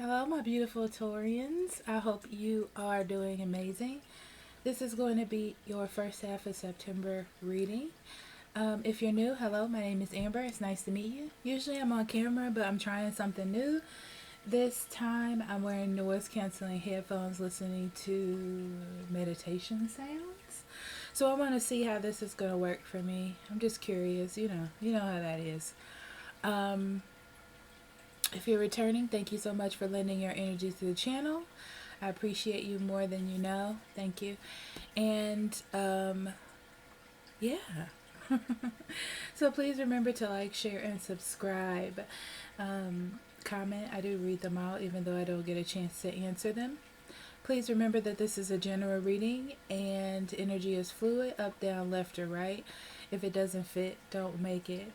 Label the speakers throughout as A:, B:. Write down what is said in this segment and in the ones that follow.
A: Hello, my beautiful Taurians. I hope you are doing amazing. This is going to be your first half of September reading. If you're new, hello, my name is Amber. It's nice to meet you. Usually I'm on camera, but I'm trying something new. This time I'm wearing noise canceling headphones listening to meditation sounds. So I want to see how this is going to work for me. I'm just curious, you know how that is. Um, if you're returning, thank you so much for lending your energy to the channel. I appreciate you more than you know. Thank you. And yeah. So please remember to like, share, and subscribe. Comment. I do read them all, even though I don't get a chance to answer them. Please remember that this is a general reading and energy is fluid, up, down, left, or right. If it doesn't fit, don't make it.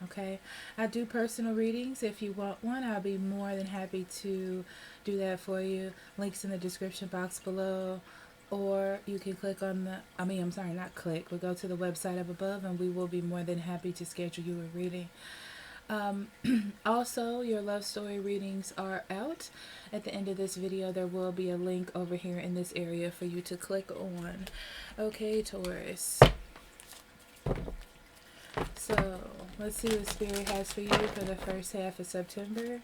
A: Okay, I do personal readings. If you want one, I'll be more than happy to do that for you. Links in the description box below, or you can click on the, I'm sorry, not click, but go to the website up above and we will be more than happy to schedule you a reading. Also, your love story readings are out. At the end of this video, there will be a link over here in this area for you to click on. Okay, Taurus. So, let's see what Spirit has for you for the first half of September.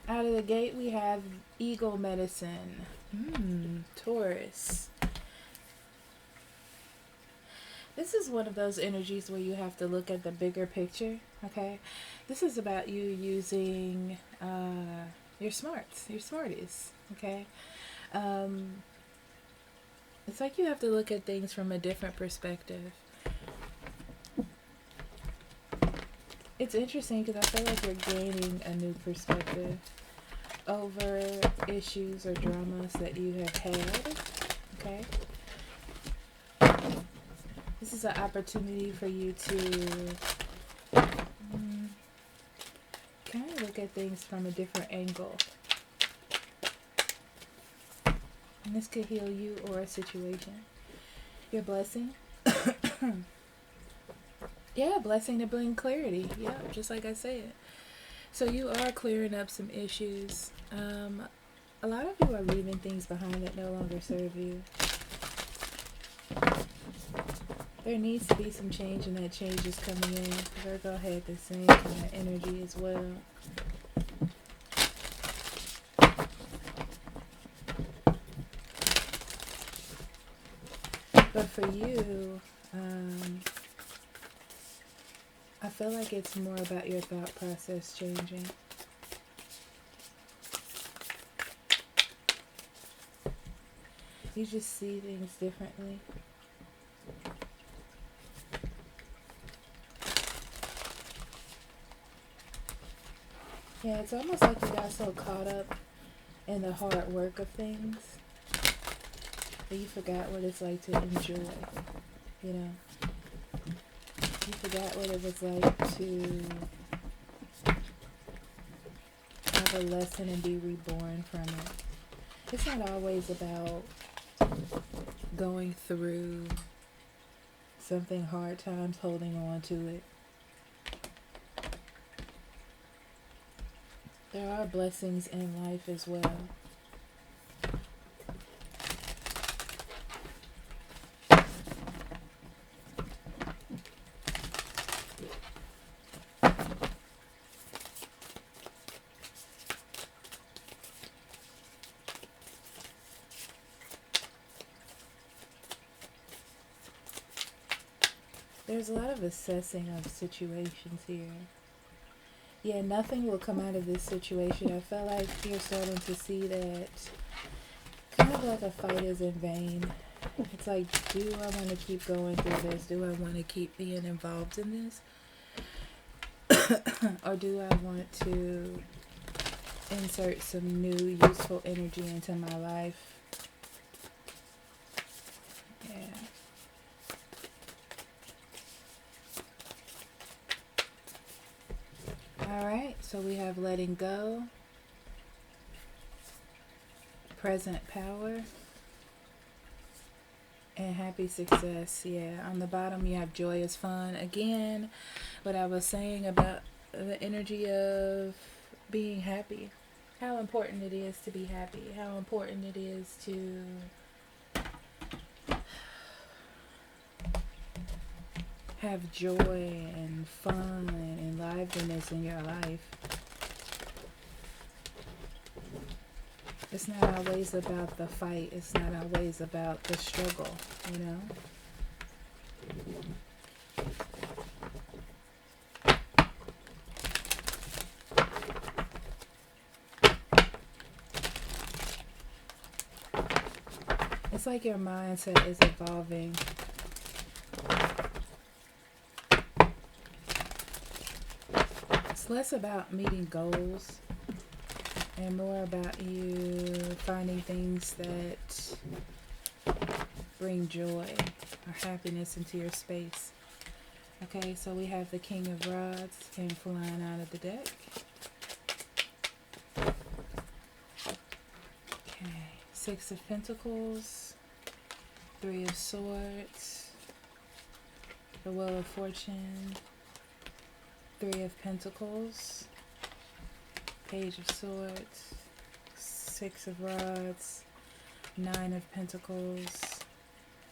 A: Out of the gate, we have Eagle Medicine. Taurus. This is one of those energies where you have to look at the bigger picture, okay? This is about you using your smarties, okay? It's like you have to look at things from a different perspective. It's interesting because I feel like you're gaining a new perspective over issues or dramas that you have had, okay? This is an opportunity for you to kind of look at things from a different angle. And this could heal you or a situation. Your blessing. Yeah, blessing to bring clarity. Yeah, just like I said. So you are clearing up some issues. A lot of you are leaving things behind that no longer serve you. There needs to be some change, and that change is coming in. Virgo had the same kind of energy as well. But for you, I feel like it's more about your thought process changing. You just see things differently. Yeah, it's almost like you got so caught up in the hard work of things that you forgot what it's like to enjoy, you know. You forgot what it was like to have a lesson and be reborn from it. It's not always about going through something hard times, holding on to it. There are blessings in life as well. There's a lot of assessing of situations here. Yeah, nothing will come out of this situation. I feel like you're starting to see that kind of like a fight is in vain. It's like, do I want to keep going through this? Do I want to keep being involved in this? Or do I want to insert some new useful energy into my life? Yeah. Alright, so we have letting go, present power, and happy success. Yeah, on the bottom you have joyous fun. Again, what I was saying about the energy of being happy. How important it is to be happy. How important it is to have joy and fun and liveliness in your life. It's not always about the fight. It's not always about the struggle, you know? It's like your mindset is evolving. It's less about meeting goals and more about you finding things that bring joy or happiness into your space. Okay, so we have the King of Rods came flying out of the deck. Okay, Six of Pentacles, Three of Swords, the Wheel of Fortune, Three of Pentacles, Page of Swords, Six of Rods, Nine of Pentacles,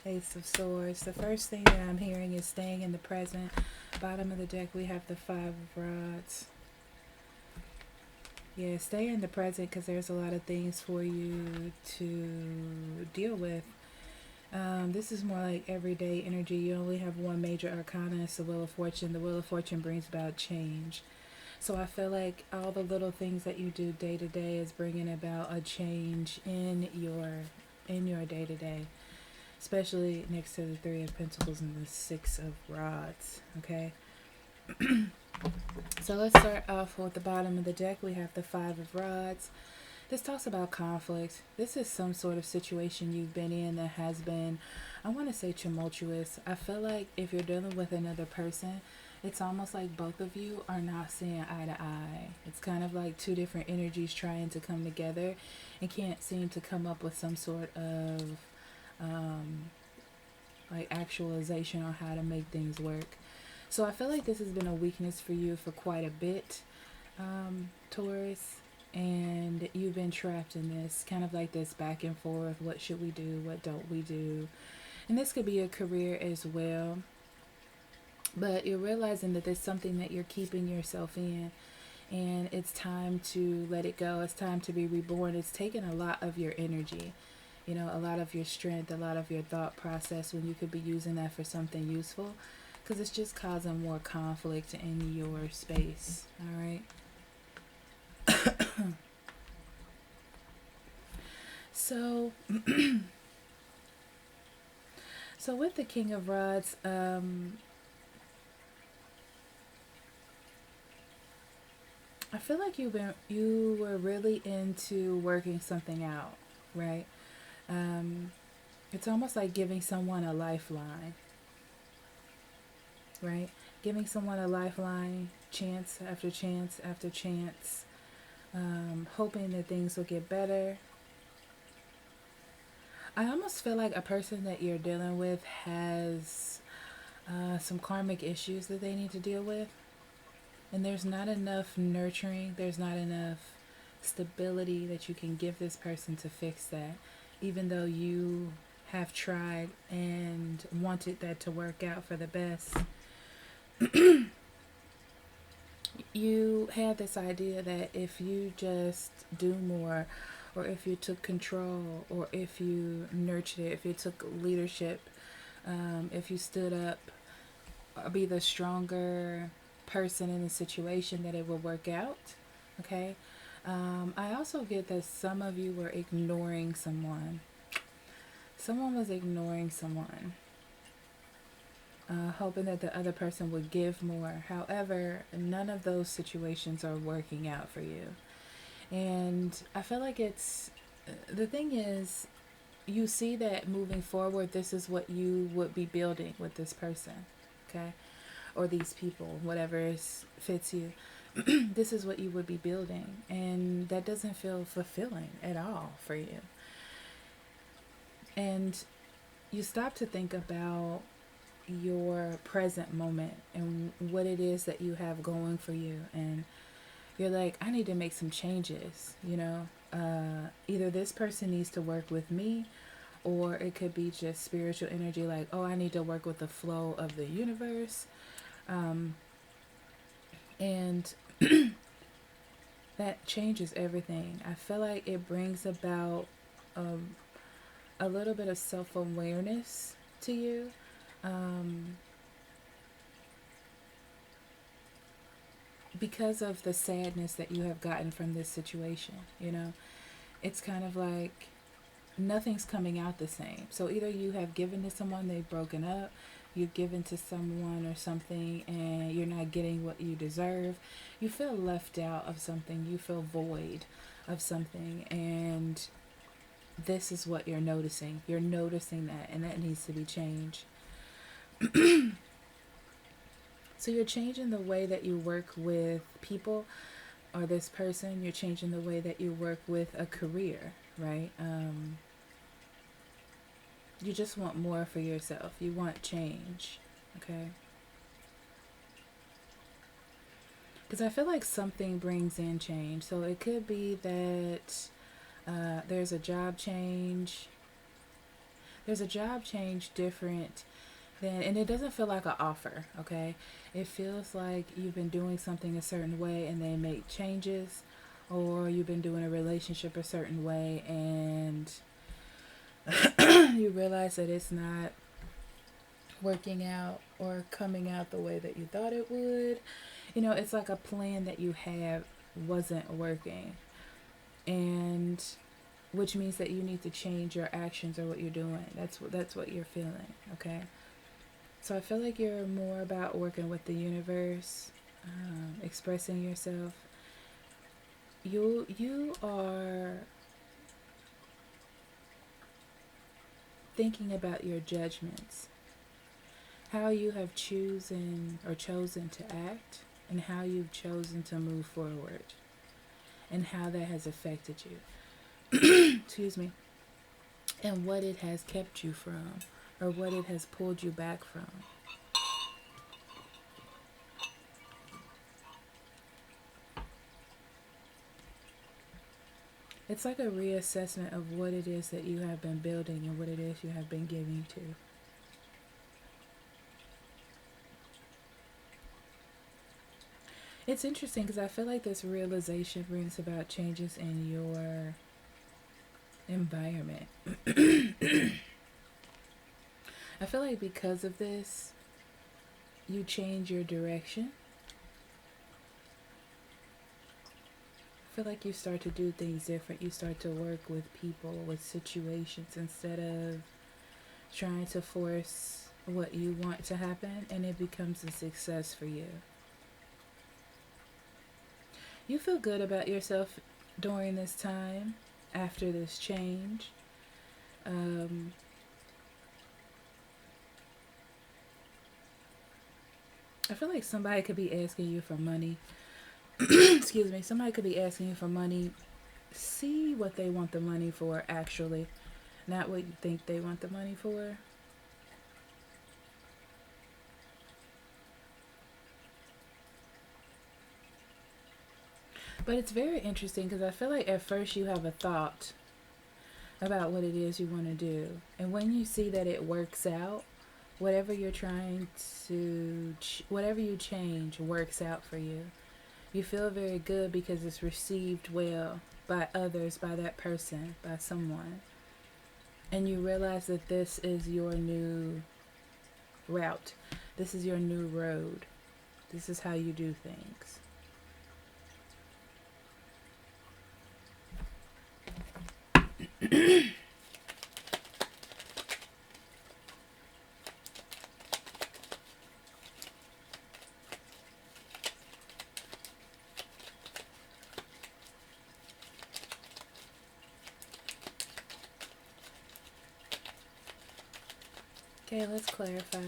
A: Ace of Swords. The first thing that I'm hearing is staying in the present. Bottom of the deck we have the Five of Rods. Yeah, stay in the present because there's a lot of things for you to deal with. This is more like everyday energy. You only have one major arcana. It's the Wheel of Fortune. The Wheel of Fortune brings about change. So I feel like all the little things that you do day to day is bringing about a change in your day to day, especially next to the Three of Pentacles and the Six of Rods. Okay. So let's start off with the bottom of the deck. We have the Five of Rods. This talks about conflict. This is some sort of situation you've been in that has been, I want to say, tumultuous. I feel like if you're dealing with another person, it's almost like both of you are not seeing eye to eye. It's kind of like two different energies trying to come together and can't seem to come up with some sort of like actualization on how to make things work. So I feel like this has been a weakness for you for quite a bit, Taurus. And you've been trapped in this, kind of like this back and forth. What should we do? What don't we do? And this could be a career as well. But you're realizing that there's something that you're keeping yourself in. And it's time to let it go. It's time to be reborn. It's taken a lot of your energy. You know, a lot of your strength, a lot of your thought process when you could be using that for something useful. Because it's just causing more conflict in your space. All right? So, so with the King of Rods, I feel like you were really into working something out, right? It's almost like giving someone a lifeline, right? Giving someone a lifeline, chance after chance after chance, hoping that things will get better. I almost feel like a person that you're dealing with has some karmic issues that they need to deal with. And there's not enough nurturing, there's not enough stability that you can give this person to fix that. Even though you have tried and wanted that to work out for the best. You had this idea that if you just do more, or if you took control, or if you nurtured it, if you took leadership, if you stood up, be the stronger person in the situation, that it will work out. Okay. I also get that some of you were ignoring someone. Someone was ignoring someone, hoping that the other person would give more. However, none of those situations are working out for you. And I feel like the thing is, you see that moving forward, this is what you would be building with this person, okay? Or these people, whatever fits you. this is what you would be building, and that doesn't feel fulfilling at all for you. And you stop to think about your present moment and what it is that you have going for you, and you're like, I need to make some changes, you know. Either this person needs to work with me, or it could be just spiritual energy, like, oh, I need to work with the flow of the universe. And that changes everything. I feel like it brings about a little bit of self-awareness to you. Because of the sadness that you have gotten from this situation, you know, it's kind of like nothing's coming out the same. So either you have given to someone, they've broken up, you've given to someone or something, and you're not getting what you deserve. You feel left out of something, you feel void of something, and this is what you're noticing. You're noticing that, and that needs to be changed. So you're changing the way that you work with people or this person. You're changing the way that you work with a career, right? You just want more for yourself. You want change, okay? Because I feel like something brings in change. So it could be that there's a job change. There's a job change different than, and it doesn't feel like an offer, okay? It feels like you've been doing something a certain way and they make changes, or you've been doing a relationship a certain way and you realize that it's not working out or coming out the way that you thought it would. You know, it's like a plan that you had wasn't working, and which means that you need to change your actions or what you're doing. That's what you're feeling, okay? So I feel like you're more about working with the universe, expressing yourself. You are thinking about your judgments, how you have chosen to act, and how you've chosen to move forward, and how that has affected you. Excuse me. And what it has kept you from, or what it has pulled you back from. It's like a reassessment of what it is that you have been building and what it is you have been giving to. It's interesting because I feel like this realization brings about changes in your environment. I feel like because of this, you change your direction. I feel like you start to do things different. You start to work with people, with situations, instead of trying to force what you want to happen, and it becomes a success for you. You feel good about yourself during this time, after this change. I feel like somebody could be asking you for money. Excuse me. Somebody could be asking you for money. See what they want the money for, actually. Not what you think they want the money for. But it's very interesting because I feel like at first you have a thought about what it is you want to do. And when you see that it works out, whatever you're trying to, whatever you change works out for you. You feel very good because it's received well by others, by that person, by someone. And you realize that this is your new route. This is your new road. This is how you do things. Okay, let's clarify.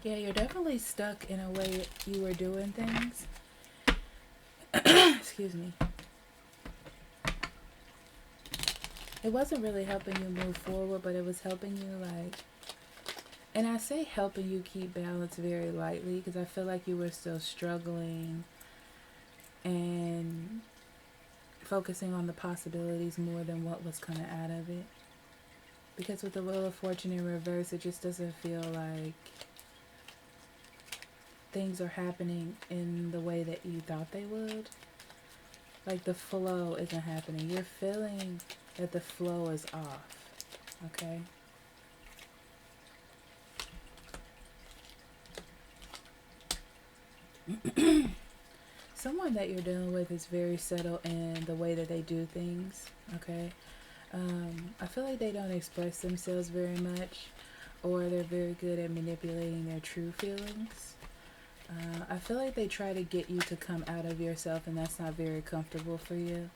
A: Yeah, you're definitely stuck in a way you were doing things. Excuse me. It wasn't really helping you move forward, but it was helping you, like, and I say helping you keep balance very lightly because I feel like you were still struggling and focusing on the possibilities more than what was coming out of it. Because with the Wheel of Fortune in reverse, it just doesn't feel like things are happening in the way that you thought they would. Like the flow isn't happening. You're feeling that the flow is off. Okay? Someone that you're dealing with is very settled in the way that they do things. Okay? I feel like they don't express themselves very much, or they're very good at manipulating their true feelings. I feel like they try to get you to come out of yourself, and that's not very comfortable for you.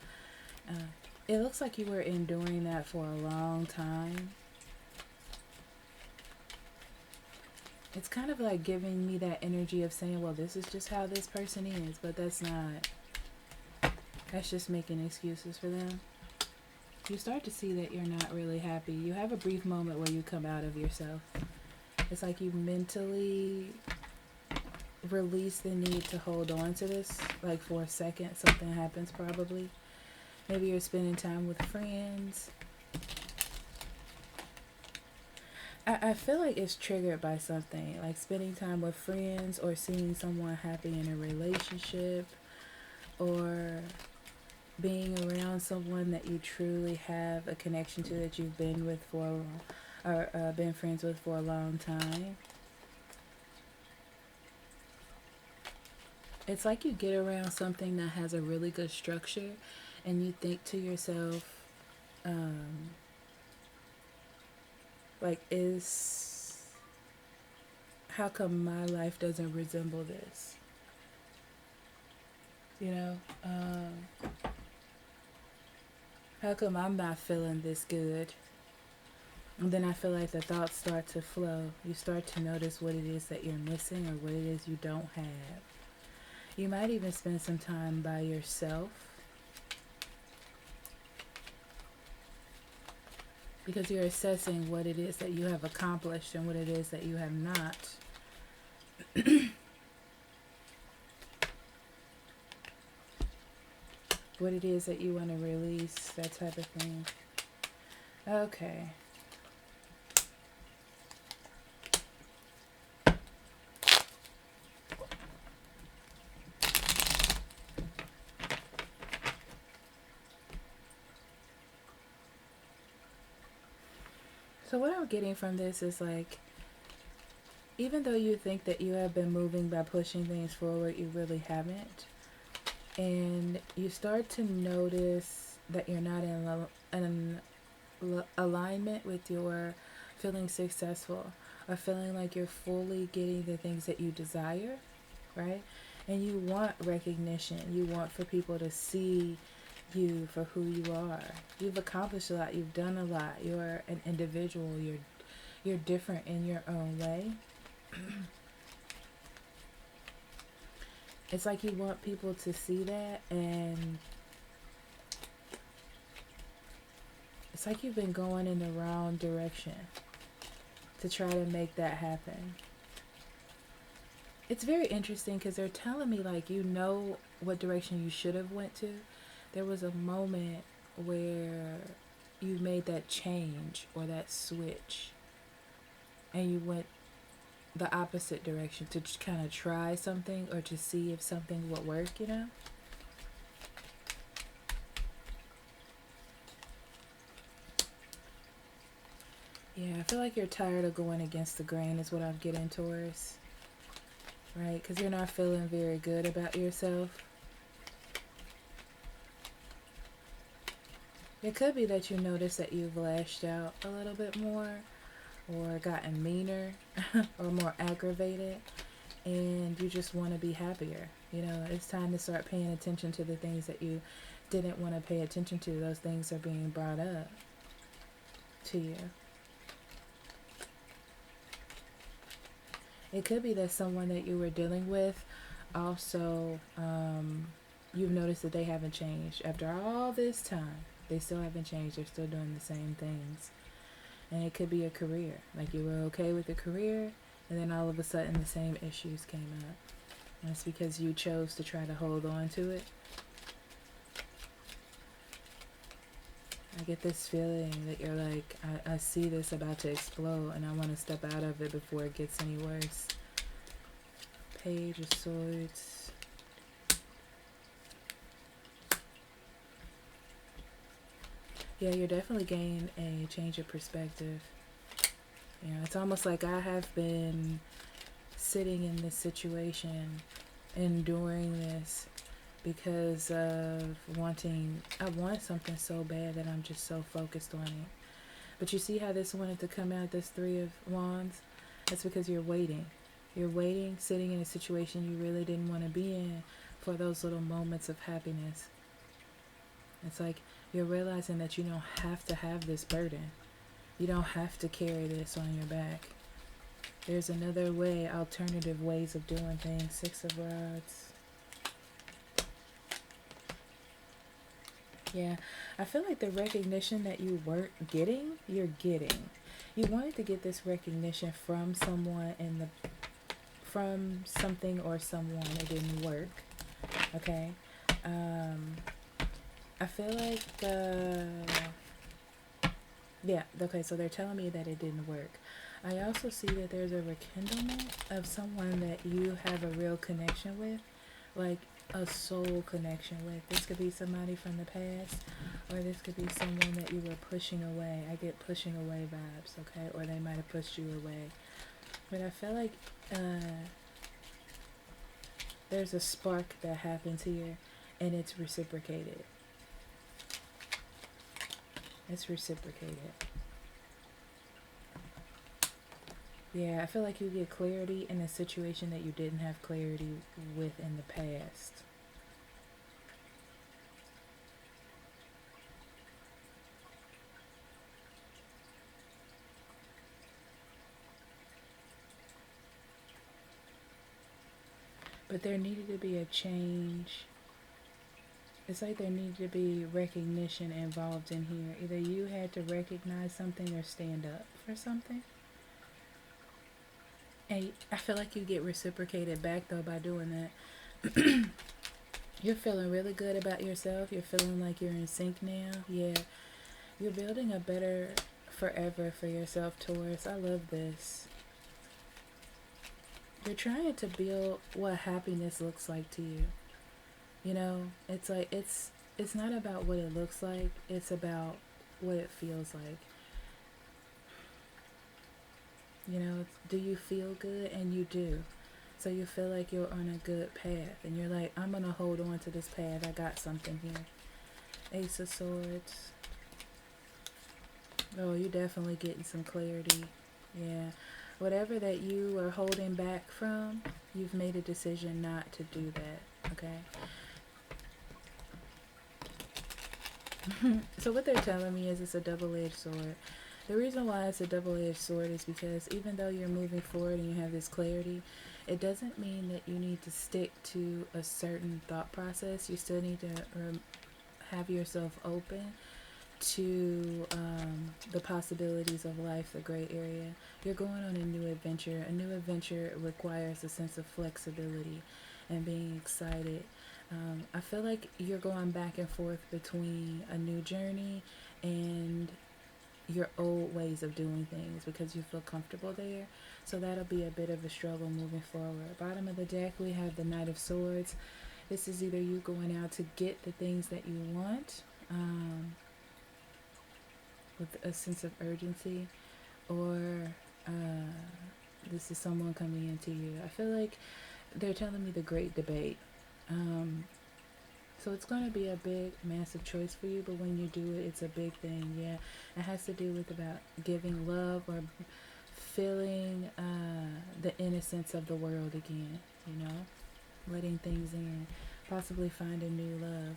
A: It looks like you were enduring that for a long time. It's kind of like giving me that energy of saying, well, this is just how this person is, but that's not. That's just making excuses for them. You start to see that you're not really happy. You have a brief moment where you come out of yourself. It's like you mentally release the need to hold on to this. Like for a second, something happens probably. Maybe you're spending time with friends. I feel like it's triggered by something. Like spending time with friends or seeing someone happy in a relationship or being around someone that you truly have a connection to that you've been with for or been friends with for a long time. It's like you get around something that has a really good structure and you think to yourself, like, how come my life doesn't resemble this? You know, how come I'm not feeling this good? And then I feel like the thoughts start to flow. You start to notice what it is that you're missing or what it is you don't have. You might even spend some time by yourself because you're assessing what it is that you have accomplished and what it is that you have not. What it is that you want to release, that type of thing. Okay. So what I'm getting from this is like, even though you think that you have been moving by pushing things forward, you really haven't. And you start to notice that you're not in alignment with your feeling successful or feeling like you're fully getting the things that you desire, right? And you want recognition. You want for people to see you for who you are. You've accomplished a lot. You've done a lot. You're an individual. You're different in your own way. It's like you want people to see that, and it's like you've been going in the wrong direction to try to make that happen. It's very interesting because they're telling me like, you know what direction you should have went to. There was a moment where you made that change or that switch and you went the opposite direction to kind of try something or to see if something would work, you know? Yeah, I feel like you're tired of going against the grain is what I'm getting, Taurus. Right? Because you're not feeling very good about yourself. It could be that you notice that you've lashed out a little bit more or gotten meaner or more aggravated, and you just want to be happier. You know, it's time to start paying attention to the things that you didn't want to pay attention to. Those things are being brought up to you. It could be that someone that you were dealing with also, you've noticed that they haven't changed. After all this time, they still haven't changed. They're still doing the same things. And it could be a career. Like you were okay with the career, and then all of a sudden the same issues came up. And that's because you chose to try to hold on to it. I get this feeling that you're like, I see this about to explode and I want to step out of it before it gets any worse. Page of Swords. Yeah, you're definitely gaining a change of perspective. You know, it's almost like I have been sitting in this situation, enduring this, because of I want something so bad that I'm just so focused on it. But you see how this wanted to come out, this Three of Wands? That's because you're waiting. You're waiting, sitting in a situation you really didn't want to be in for those little moments of happiness. It's like you're realizing that you don't have to have this burden. You don't have to carry this on your back. There's another way, alternative ways of doing things. Six of Rods. Yeah, I feel like the recognition that you weren't getting, you're getting. You wanted to get this recognition from someone from something or someone. It didn't work. Okay. I feel like, yeah, okay, so they're telling me that it didn't work. I also see that there's a rekindlement of someone that you have a real connection with, like a soul connection with. This could be somebody from the past, or this could be someone that you were pushing away. I get pushing away vibes, okay? Or they might have pushed you away. But I feel like there's a spark that happens here, and it's reciprocated. It's reciprocated. Yeah, I feel like you get clarity in a situation that you didn't have clarity with in the past. But there needed to be a change. It's like there needed to be recognition involved in here. Either you had to recognize something or stand up for something. And I feel like you get reciprocated back though by doing that. You're feeling really good about yourself. You're feeling like you're in sync now. Yeah. You're building a better forever for yourself, Taurus. I love this. You're trying to build what happiness looks like to you. You know, it's like it's not about what it looks like. It's about what it feels like. You know, do you feel good? And you do. So you feel like you're on a good path. And you're like, I'm going to hold on to this path. I got something here. Ace of Swords. Oh, you're definitely getting some clarity. Yeah. Whatever that you are holding back from, you've made a decision not to do that. Okay? So what they're telling me is it's a double-edged sword. The reason why it's a double-edged sword is because even though you're moving forward and you have this clarity, it doesn't mean that you need to stick to a certain thought process. You still need to have yourself open to the possibilities of life, the gray area. You're going on a new adventure. A new adventure requires a sense of flexibility and being excited. I feel like you're going back and forth between a new journey and your old ways of doing things because you feel comfortable there. So that'll be a bit of a struggle moving forward. Bottom of the deck, we have the Knight of Swords. This is either you going out to get the things that you want with a sense of urgency, or this is someone coming into you. I feel like they're telling me the great debate. So it's going to be a big, massive choice for you, but when you do it, it's a big thing. Yeah, it has to do with about giving love or feeling the innocence of the world again, you know, letting things in, possibly finding new love.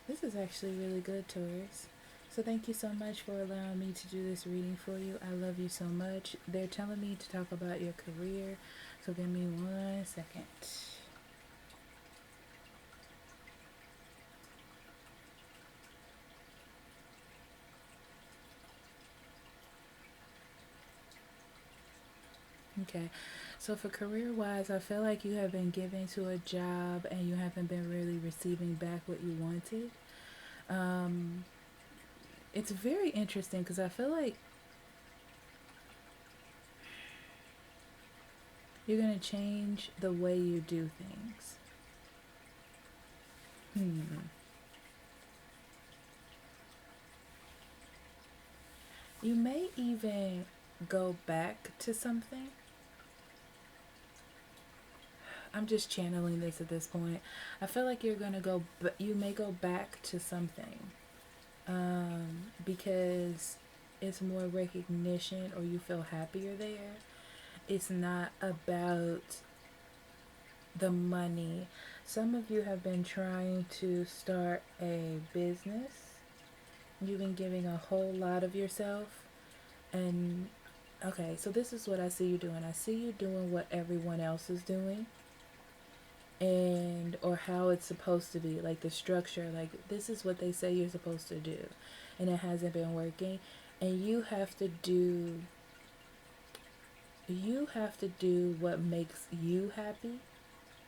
A: This is actually really good, Taurus. So thank you so much for allowing me to do this reading for you. I love you so much. They're telling me to talk about your career. So give me 1 second. Okay, so for career wise, I feel like you have been given to a job and you haven't been really receiving back what you wanted. Um, it's very interesting because I feel like you're going to change the way you do things. You may even go back to something. I'm just channeling this at this point. I feel like you're going to go, but you may go back to something because it's more recognition or you feel happier there. It's not about the money. Some of you have been trying to start a business. You've been giving a whole lot of yourself. And okay, so this is what I see you doing. I see you doing what everyone else is doing, and or how it's supposed to be, like the structure, like this is what they say you're supposed to do, and it hasn't been working, and you have to do what makes you happy.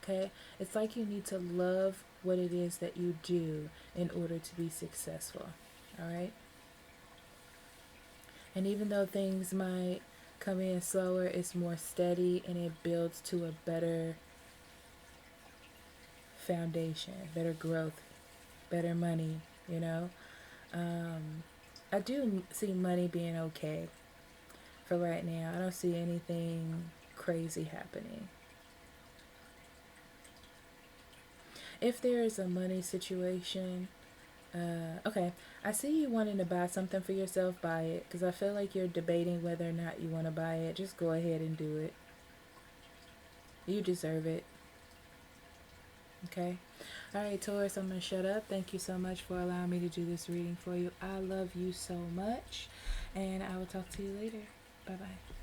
A: Okay, it's like you need to love what it is that you do in order to be successful. All right, and even though things might come in slower, it's more steady and it builds to a better foundation, better growth, better money, you know. I do see money being okay for right now. I don't see anything crazy happening. If there is a money situation, okay, I see you wanting to buy something for yourself, buy it. Because I feel like you're debating whether or not you want to buy it. Just go ahead and do it. You deserve it. Okay? Alright, Taurus, I'm going to shut up. Thank you so much for allowing me to do this reading for you. I love you so much. And I will talk to you later. Bye-bye.